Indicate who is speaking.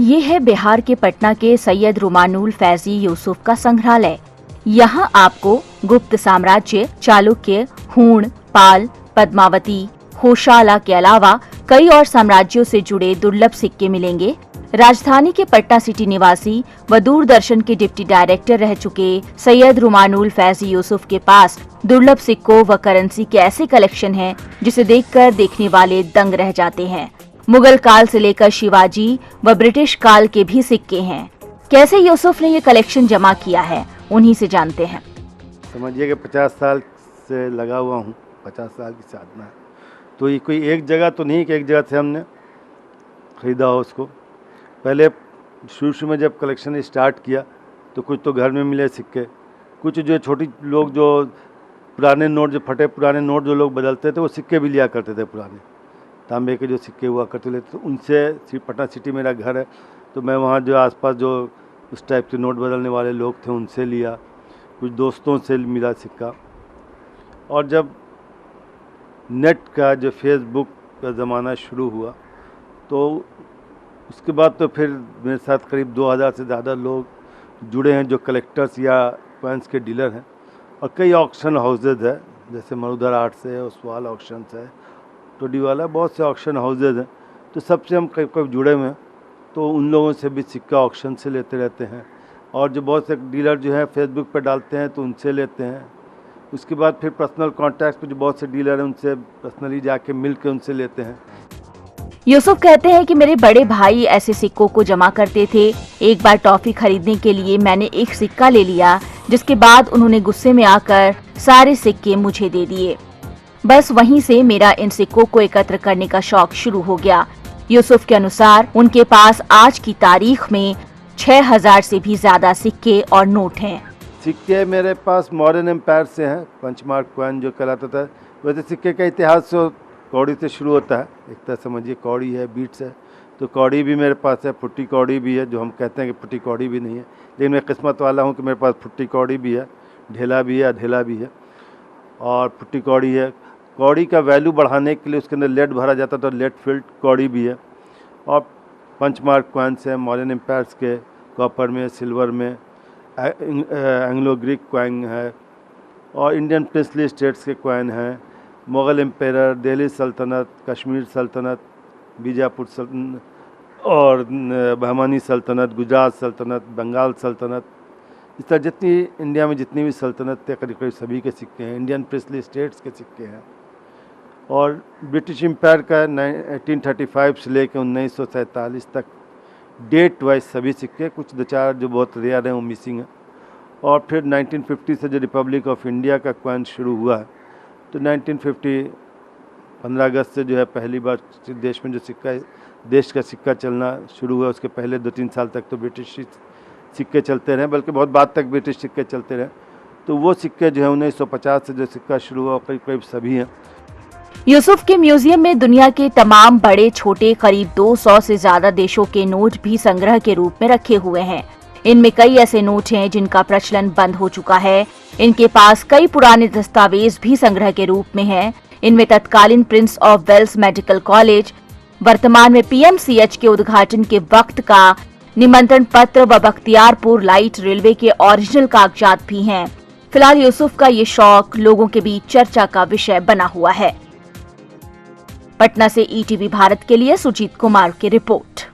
Speaker 1: ये है बिहार के पटना के सैयद रुमानुल फैजी यूसुफ का संग्रहालय। यहाँ आपको गुप्त साम्राज्य, चालुक्य, हूण, पाल, पद्मावती, होशाला के अलावा कई और साम्राज्यों से जुड़े दुर्लभ सिक्के मिलेंगे। राजधानी के पटना सिटी निवासी व दूरदर्शन के डिप्टी डायरेक्टर रह चुके सैयद रुमानुल फैजी यूसुफ के पास दुर्लभ सिक्कों व करेंसी के ऐसे कलेक्शन हैं जिसे देखकर देखने वाले दंग रह जाते हैं। मुगल काल से लेकर शिवाजी व ब्रिटिश काल के भी सिक्के हैं। कैसे यूसुफ ने ये कलेक्शन जमा किया है, उन्हीं से जानते हैं।
Speaker 2: समझिए कि 50 साल से लगा हुआ हूँ, 50 साल की साधना है। तो ये कोई एक जगह तो नहीं कि एक जगह से हमने ख़रीदा हो उसको। पहले शुरू में जब कलेक्शन स्टार्ट किया तो कुछ तो घर में मिले सिक्के, कुछ जो छोटी लोग जो पुराने नोट, जो फटे पुराने नोट जो लोग बदलते थे वो सिक्के भी लिया करते थे, पुराने तांबे के जो सिक्के हुआ करते थे। तो उनसे पटना सिटी मेरा घर है, तो मैं वहाँ जो आसपास जो उस टाइप के नोट बदलने वाले लोग थे उनसे लिया, कुछ दोस्तों से मिला सिक्का। और जब नेट का जो फेसबुक का ज़माना शुरू हुआ तो उसके बाद तो फिर मेरे साथ करीब 2000 से ज़्यादा लोग जुड़े हैं जो कलेक्टर्स या कॉइन्स के डीलर हैं। और कई ऑक्शन हाउसेज है, जैसे मरुधर आर्ट्स है, ओसवाल ऑक्शंस है, टोडी वाला, बहुत से ऑक्शन हाउसेज हैं। तो सबसे हम कई कई जुड़े हुए हैं, तो उन लोगों से भी सिक्का ऑक्शन से लेते रहते हैं। और जो बहुत से डीलर जो हैं फेसबुक पर डालते हैं तो उनसे लेते हैं। उसके बाद फिर पर्सनल कॉन्टैक्ट पे जो बहुत से डीलर हैं उनसे पर्सनली जाके मिल के उनसे लेते हैं।
Speaker 1: यूसुफ कहते हैं कि मेरे बड़े भाई ऐसे सिक्कों को जमा करते थे। एक बार टॉफी खरीदने के लिए मैंने एक सिक्का ले लिया, जिसके बाद उन्होंने गुस्से में आकर सारे सिक्के मुझे दे दिए। बस वहीं से मेरा इन सिक्कों को एकत्र करने का शौक शुरू हो गया। यूसुफ के अनुसार उनके पास आज की तारीख में 6000 से भी ज्यादा सिक्के और नोट हैं।
Speaker 2: सिक्के मेरे पास मॉडर्न एम्पायर से हैं, पंचमार्क कॉइन जो कहलाता था। वैसे सिक्के का इतिहास तो कौड़ी से शुरू होता है, एक तरह समझिए कौड़ी है, बीट्स है। तो कौड़ी भी मेरे पास है, फुट्टी कौड़ी भी है, जो हम कहते हैं कि फुट्टी कौड़ी भी नहीं है, लेकिन मैं किस्मत वाला हूँ कि मेरे पास फुट्टी कौड़ी भी है, ढेला भी है, अधेला भी है और फुट्टी कौड़ी है। कौड़ी का वैल्यू बढ़ाने के लिए उसके अंदर लेड भरा जाता था, लेड फिल्ड कौड़ी भी है। और पंचमार्क कॉइन्स हैं मॉडर्न एम्पायर्स के, कॉपर में, सिल्वर में, एंग्लो ग्रीक कॉइन है और इंडियन प्रिंसली स्टेट्स के कॉइन हैं, मुग़ल एम्पायर, दिल्ली सल्तनत, कश्मीर सल्तनत, बीजापुर सल्तनत और बहमानी सल्तनत, गुजरात सल्तनत, बंगाल सल्तनत। इस तरह जितनी इंडिया में जितनी भी सल्तनत थे करीब करीब सभी के सिक्के हैं। इंडियन प्रिंसली स्टेट्स के सिक्के हैं। और ब्रिटिश एम्पायर का 1835 से लेकर 1947 तक डेट वाइज सभी सिक्के, कुछ दो चार जो बहुत रेयर हैं वो मिसिंग हैं। और फिर 1950 से जो रिपब्लिक ऑफ इंडिया का कॉइन शुरू हुआ है, तो 1950 15 अगस्त से जो है पहली बार देश में जो देश का सिक्का चलना शुरू हुआ। उसके पहले 2-3 साल तक तो ब्रिटिश सिक्के चलते रहे, बल्कि बहुत बाद तक ब्रिटिश सिक्के चलते रहे। तो वो सिक्के जो है 1950 से जो सिक्का शुरू हुआ करीब करीब सभी हैं।
Speaker 1: यूसुफ के म्यूजियम में दुनिया के तमाम बड़े छोटे करीब 200 से ज्यादा देशों के नोट भी संग्रह के रूप में रखे हुए हैं। इनमें कई ऐसे नोट हैं जिनका प्रचलन बंद हो चुका है। इनके पास कई पुराने दस्तावेज भी संग्रह के रूप में हैं। इनमें तत्कालीन Prince of Wales medical college, वर्तमान में पीएमसीएच के उद्घाटन के वक्त का निमंत्रण पत्र व बख्तियारपुर लाइट रेलवे के ओरिजिनल कागजात भी हैं। फिलहाल यूसुफ का ये शौक लोगों के बीच चर्चा का विषय बना हुआ है। पटना से ईटीवी भारत के लिए सुजीत कुमार की रिपोर्ट।